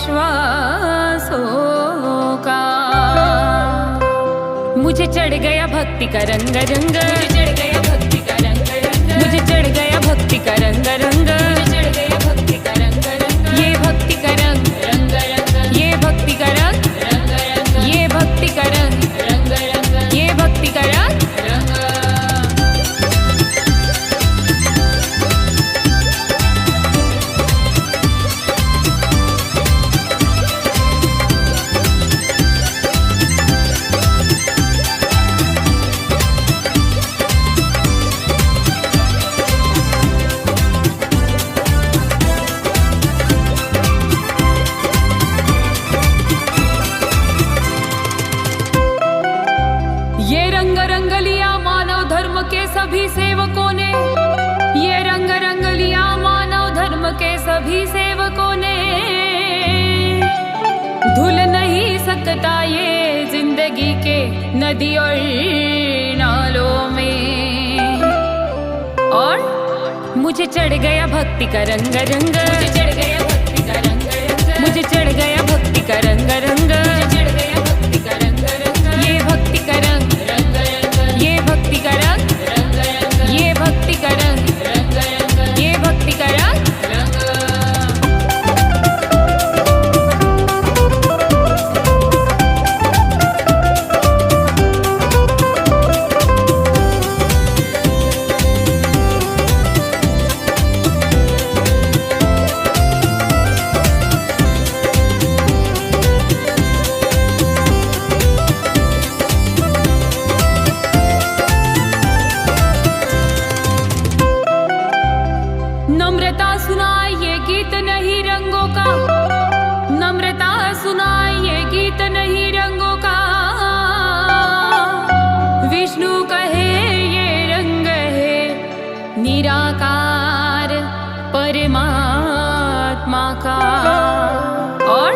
विश्वासों का। मुझे चढ़ गया भक्ति का रंग रंग, मुझे चढ़ गया भक्ति का रंग रंग, मुझे चढ़ गया भक्ति का रंग रंग, मुझे चढ़ गया भक्ति का रंग रंग। ये भक्ति का रंग रंग रंग, ये भक्ति का रंग रंग रंग, ये भक्ति का रंग रंग रंग, ये भक्ति का रंग रंग। ये रंग रंग लिया मानव धर्म के सभी सेवकों ने, ये रंग रंग लिया मानव धर्म के सभी सेवकों ने। धुल नहीं सकता ये जिंदगी के नदी और नालों में। और मुझे चढ़ गया भक्ति का रंग रंग, मुझे चढ़ गया भक्ति का रंग रंग, मुझे चढ़ गया भक्ति का रंग रंग, मुझे चढ़ गया भक्ति का रंग रंग। ये भक्ति का रंग रंग रंग, ये भक्ति का रंग रंग रंग, ये भक्ति का रंग रंग रंग, ये भक्ति का रंग रंग। नम्रता सुनाए ये गीत नहीं रंगों का, नम्रता सुनाए ये गीत नहीं रंगों का। विष्णु कहे ये रंग है निराकार परमात्मा का। और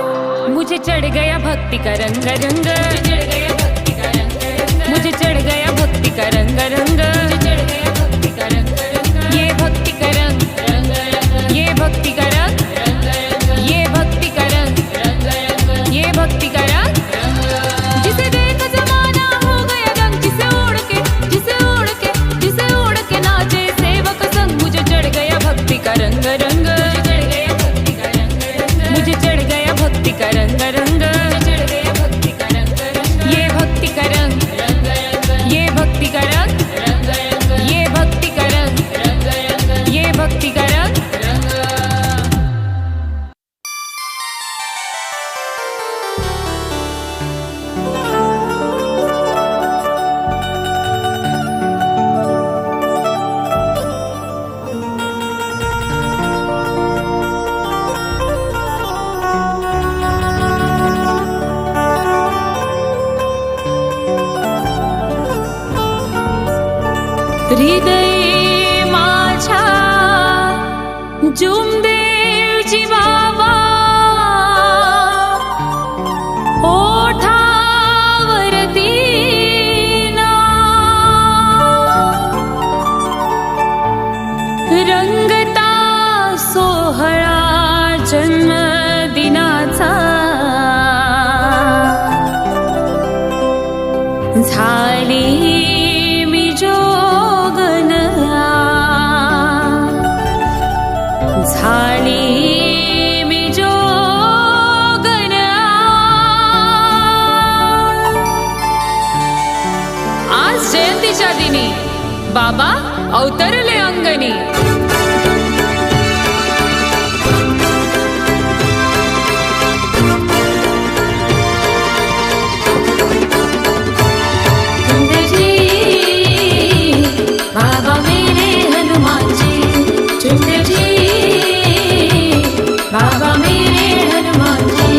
मुझे चढ़ गया भक्ति का रंग रंग, मुझे चढ़ गया भक्ति का रंग रंग, मुझे चढ़ गया भक्ति का रंग रंग, मुझे चढ़ गया भक्ति का रंग रंग। ये भक्ति का रंग रंग रंग, ये भक्ति का रंग रंग रंग, ये भक्ति का रंग रंग रंग, ये भक्ति का रंग रंग। जिसे देख जमाना हो गया दंग, जिसे उड़ के, जिसे उड़ के, जिसे उड़ के नाचे सेवक संग। मुझे चढ़ गया भक्ति का रंग रंग, मुझे चढ़ गया भक्ति का रंग रंग, मुझे चढ़ गया भक्ति का रंग रंग, मुझे चढ़ गया भक्ति का रंग रंग। ये भक्ति का रंग रंग रंग, ये भक्ति का रंग रंग रंग, ये भक्ति का रंग रंग रंग, ये भक्ति का रंग रंग। हृदय माझ्या जुमदेवजी बाबा, ओठावरती रंगता सोहळा जन्मदिनाचा। झाली मी जोगन, झाली मी जोगन। आज जयंतीच्या दिनी बाबा अवतरले अंगणी। बाबा मेरे हनुमान जी, चुंदर जी, बाबा मेरे हनुमान जी।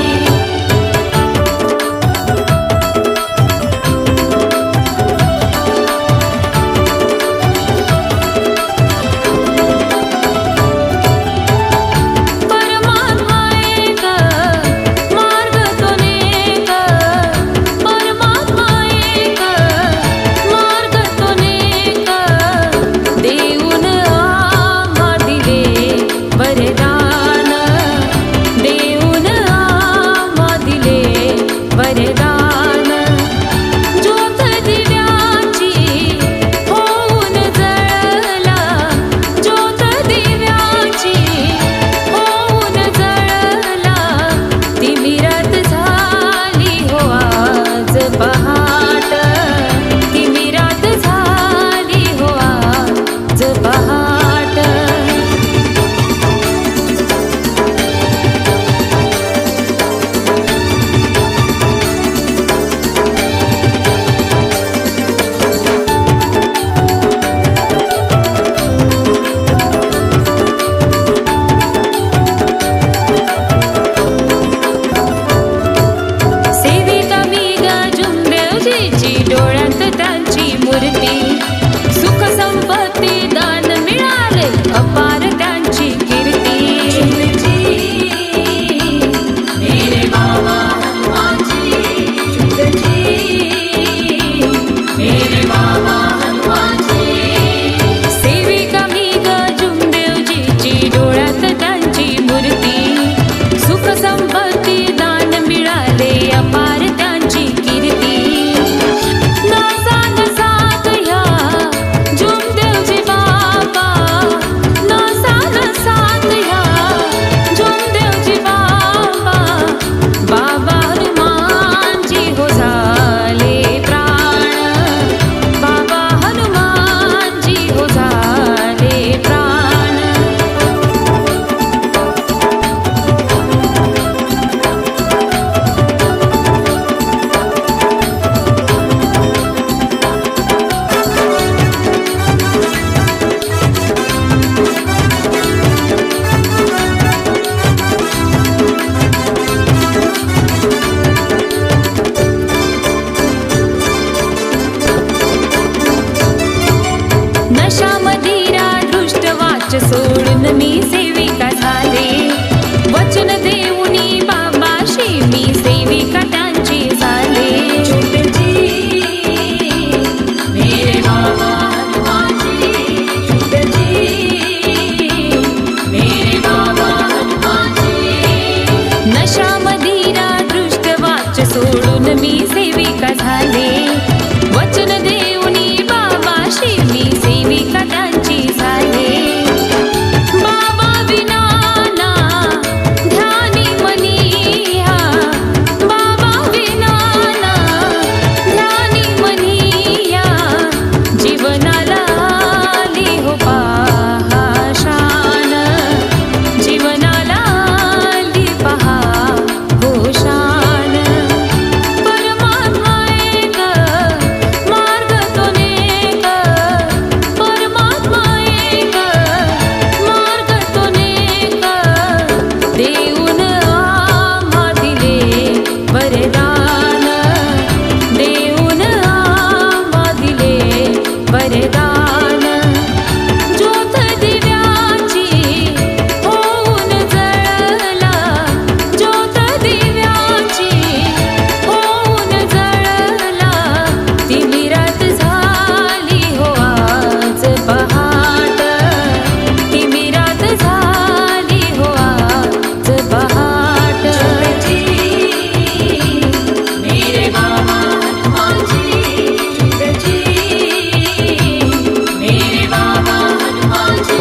नशा मदिरा दृष्ट वाच सोडून मी सेविका झाले. वचन देऊनी बाबाशी मी सेविका त्यांची झाले. छुटजी मेरे बाबा हनुमानजी, छुटजी मेरे बाबा हनुमानजी. नशा मदिरा दृष्ट वाच सोडून मी सेविका झाले. वचन देऊनी बाबाशी मी सेविका त्यांची झाले. बाबा विनाना ध्यानी मनिया, बाबा विनाना ध्यानी मनिया. जीवनाला आली हो पहाशान, जीवनाला आली पहा हो शान. परमात्मा एक मार्ग तो नेक, परमात्मा एक मार्ग तो नेक. देऊन आम्हा दिले वरदान, देऊन आम्हा दिले वरदान. ज्योत दिव्याची होऊन जळला, ज्योत दिव्याची होऊन जळला. तिमिरात झाली हो आज पहाट, तिमिरात झाली हो आज पहाट. मेरे बाबा हनुमानजी, मेरे बाबा हनुमानजी.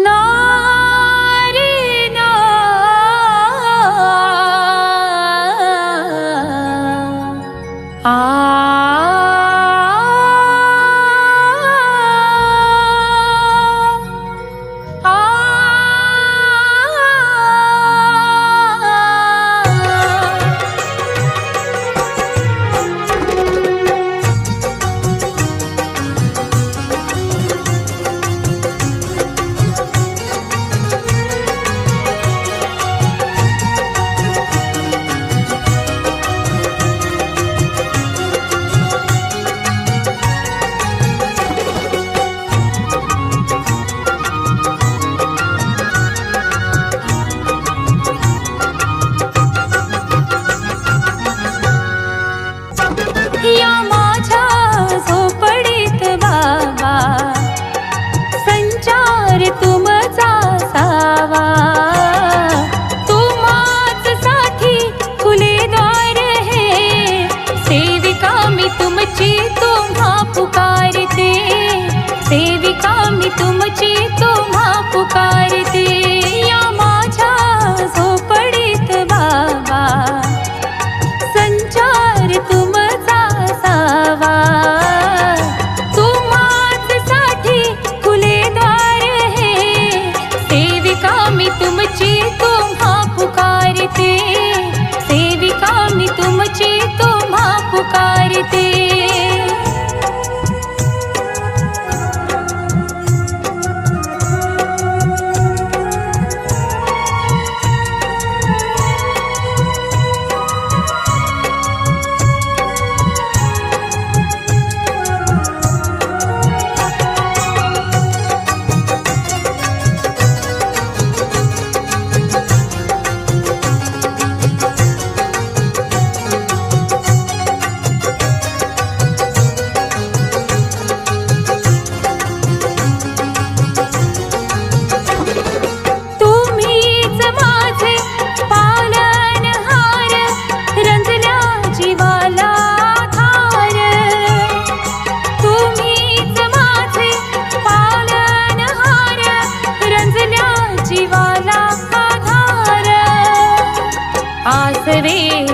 नारी ना या माझ्या झोपडीत बाबा संचार तुमचा सावा. तुम्हाच साठी खुले द्वार हे, सेविका मी तुमची तुम्हा पुकारते, सेविका मी तुमची तुम्हा पुकारते. या माझ्या झोपडीत बाबा संचार तुमचा सावा. तुम्हाच साठी खुले द्वार हे, सेविका मी तुमची तुम्हा पुकारते, सेविका मी तुमची तुम्हा पुकारते.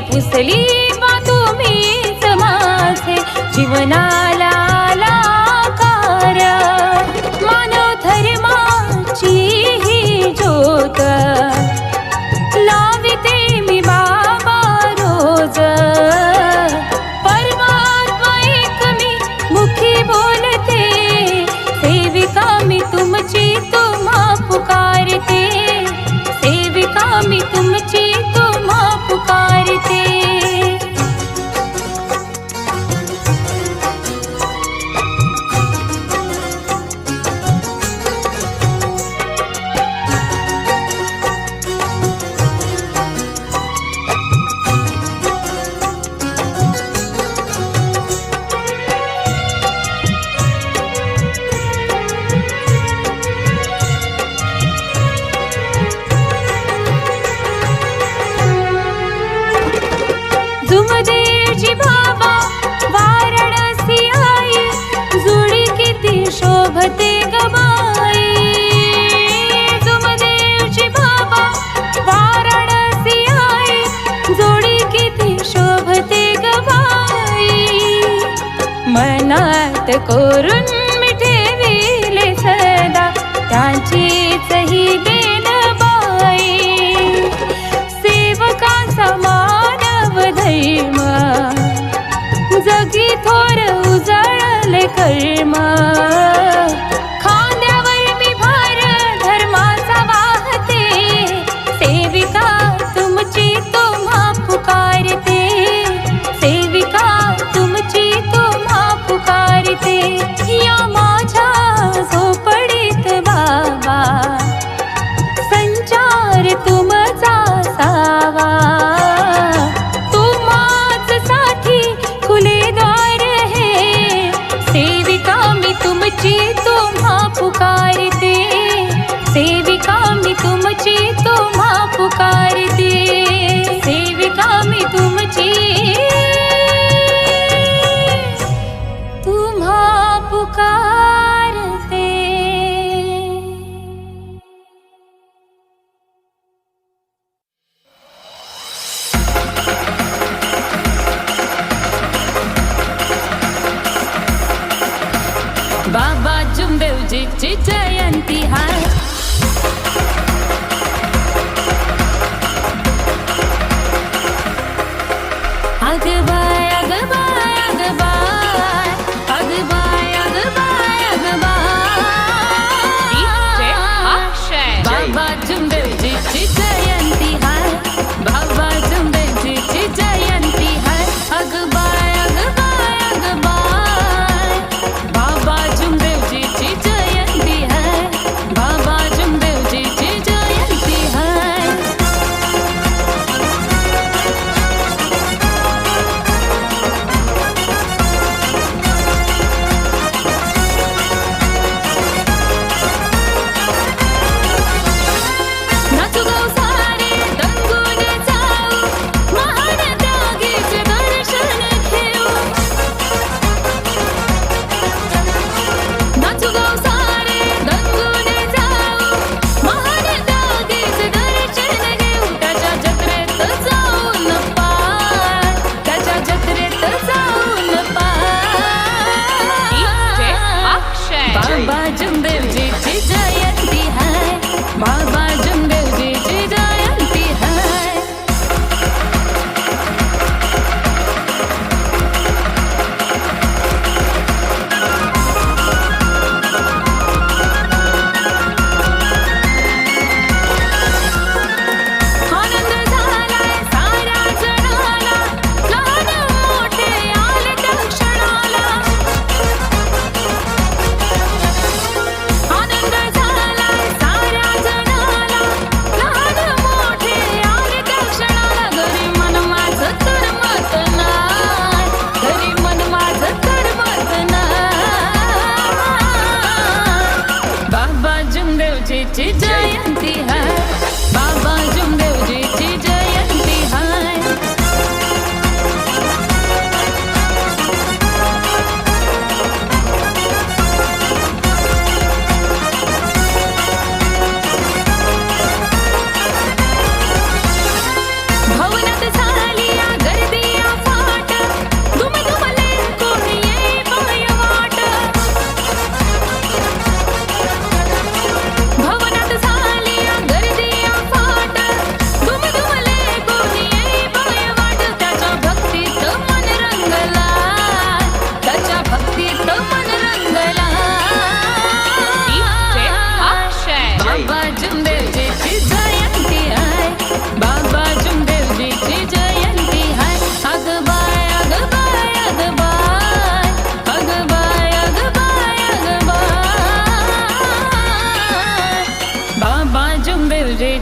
पुसली बा तुम्हीच माझे जीवनाला आला काळ. बोलते, सेविका मी तुमची तुम्हा पुकारते, सेविका मी तुमची तुम्हा पुकारते. जुमदेवजी बाबा वाराणसी आई, जुडी किती शोभते गबाई. जुमदेवजी बाबा वाराणसी आई, जोडी किती शोभते गबाई. मनात कोरून मी ठेविले सदा त्यांचीच ही बेनबाई. सेवकाचा मानव धर्म जगी थोर उजळले कर्म. खांद्यावर मी भार धर्माचा वाहते, सेविका तुमची तुम्हा पुकारते, सेविका तुमची तुम्हा पुकारते. या माझ्या झोपडीत बाबा संचार तुमचा सावा. तुम्हाच साठी खुले द्वार हे, सेविका मी तुमची तुम्हा पुकारते, सेविका मी तुमची तुम्हा पुकारते, सेविका मी तुमची तुम्हा पुकारते. बाबा जुमदेवजीची जयंती हाय. अग बाय अग बाय अग बाय, अग बाय अग बाय अग बाय. बाबा जुमदेवजीची जयंती हाय, बाबा जुमदेवजीची जयंती हाय. अग बाय अग बाय अग बाय, बाबा जुमदेवजीची जयंती है, बाबा जुमदेवजीची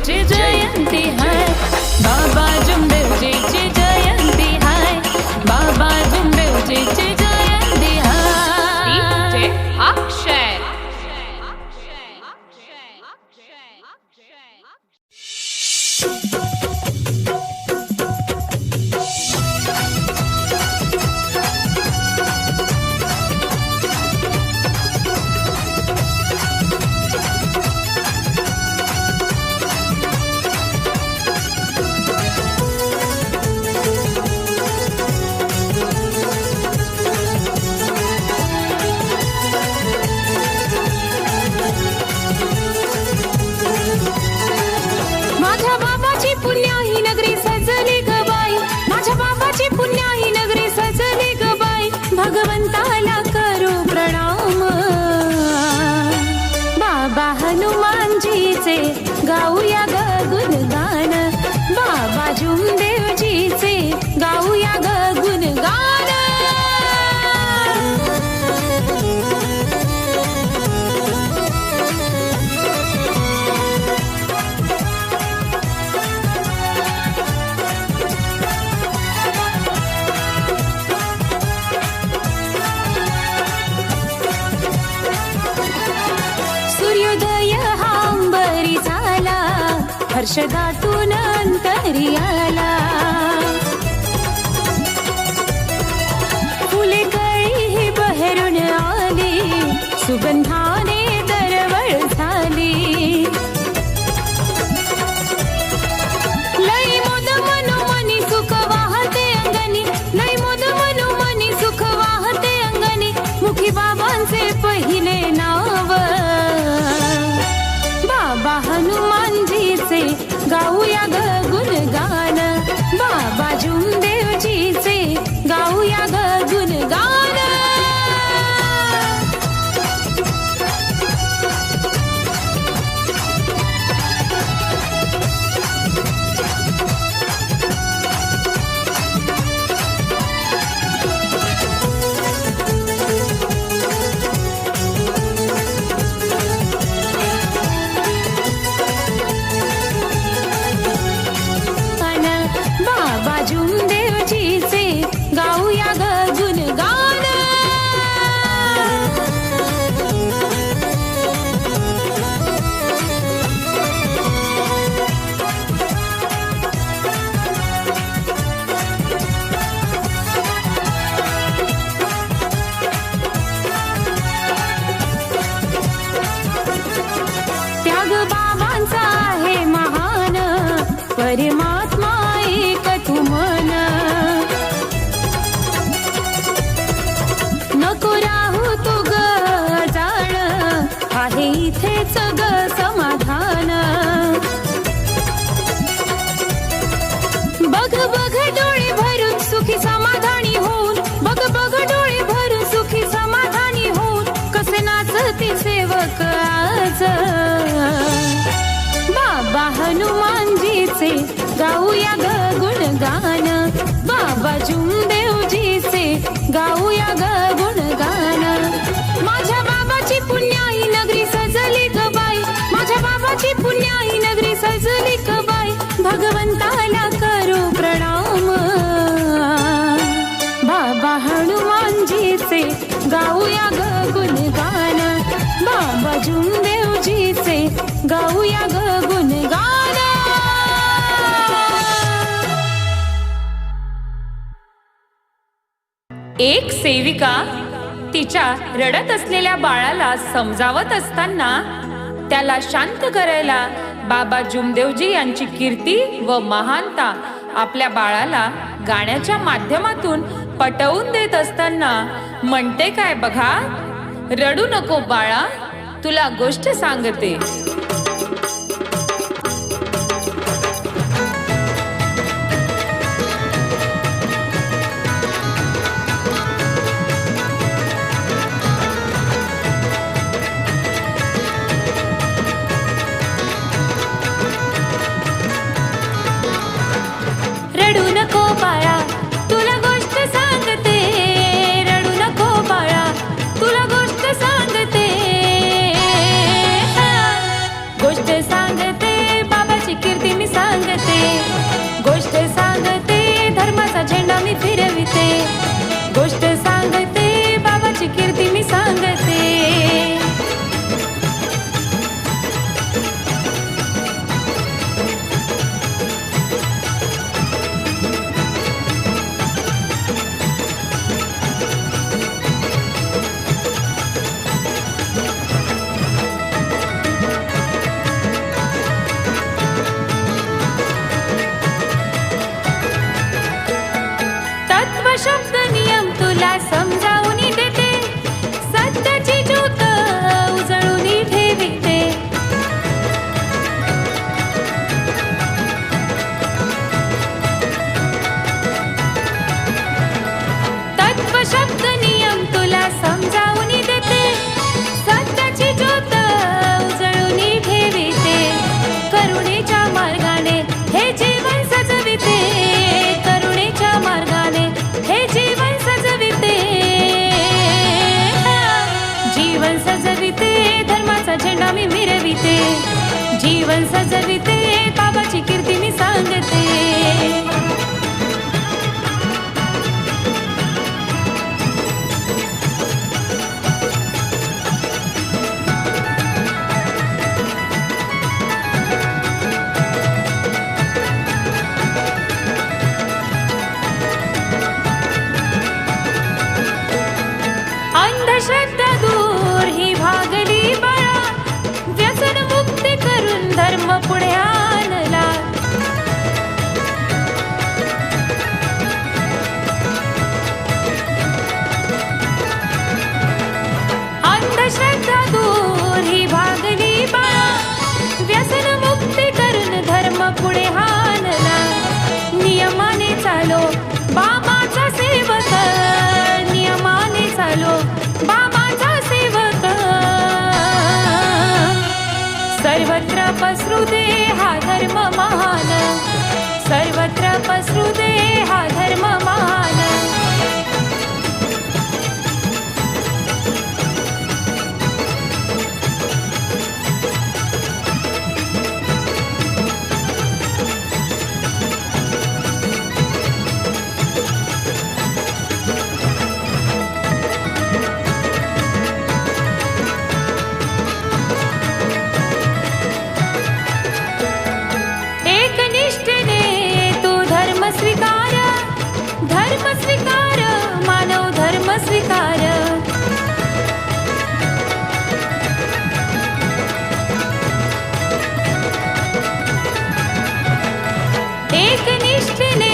जुमदेवची जयंती हाय, बाबा जुमदेवजीची जयंती हाय, बाबा जुमदेवजीची जयंती हाय. अक्षय माझ्या बाबाची पुण्याही नगरी सजली ग बाई, माझ्या बाबाची पुण्याही नगरी सजली ग बाई, भगवंताला करू प्रणाम. बाबा हनुमानजीचे गाऊया ग गुणगान, बाबा जुमदेवजीचे गाऊया ग गुणगान. सूर्योदय हा अंबरी झाला, हर्ष दाटून अंतरी आला. फुले कळी ही बहरून आली, सुगंधाने दरवळ झाली. लई मोद मनोमनी सुख वाहते अंगणी, लई मोद मनोमनी सुख वाहते अंगणी, मुखी बाबांचे पहिले नाव. बाबा हनुमानजीचे गाऊया ग गुणगान, बाबा जुमदेवजीचे गाऊया ग गुणगान. बाबा जुमदेवजीचे गाऊया ग गुणगान. त्याग बाबांचा आहे महान, परमात्मा एक तू मन. नको राहू तू ग जाण, आहे इथेच ग समाधान. बघ बघ डोळे भरून सुखी समाधानी होऊन, बघ बघ डोळे भरून सुखी समाधानी होऊन, कसे नाचती सेवक आज. बाबा हनुमानजीचे गाऊया ग गुणगान, बाबा जुमदेवजीचे गाऊया ग गुणगान. माझ्या बाबाची पुण्याही नगरी सजली ग बाई, माझ्या बाबाची पुण्याही नगरी सजली ग बाई, भगवंताला करू प्रणाम. बाबा हनुमानजीचे गाऊया ग गुणगान, बाबा जुमदेवजीचे गाऊया ग गुणगान. एक सेविका तिच्या रडत असलेल्या बाळाला समजावत असताना त्याला शांत करायला बाबा जुमदेवजी यांची कीर्ती व महानता आपल्या बाळाला गाण्याच्या माध्यमातून पटवून देत असताना म्हणते काय बघा. रडू नको बाळा, तुला गोष्ट सांगते. रडू नको बाळा, तुला गोष्ट सांगते. रडू नको बाळा, तुला गोष्ट सांगते. सत्याची ज्योत उजळून ठेविते. तत्व शब्द नियम तुला समजावून देते. सत्याची ज्योत उजळून ठेविते. करुणेच्या मार्गाने हे जीवन सजविते. करुणेच्या मार्गाने हे जीवन सजविते. जीवन सजविते. धर्माचा झेंडा मी मिरविते. जीवन सजविते. बाबाची कीर्ती मी सांगते. अंधश्रद्धा दूर ही भागली बाळा. व्यसन मुक्ती करून धर्म पुढे आणला. अंधश्रद्धा दूर ही भागली बाळा. व्यसन मुक्ती करून धर्म पुढे आणला. नियमाने चालो बाबाचा सेवक. नियमाने चालो बाबाचा सेवक. सर्वत्र पसरू दे हा धर्म महान. सर्वत्र पसरू दे हा धर्म महान. एकनिष्ठेने तू धर्म स्वीकार. धर्म स्वीकार. मानव धर्म स्वीकार. एकनिष्ठेने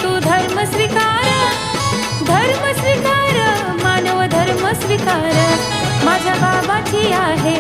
तू धर्म स्वीकार. धर्म स्वीकार. मानव धर्म स्वीकार. माझ्या बाबाची आहे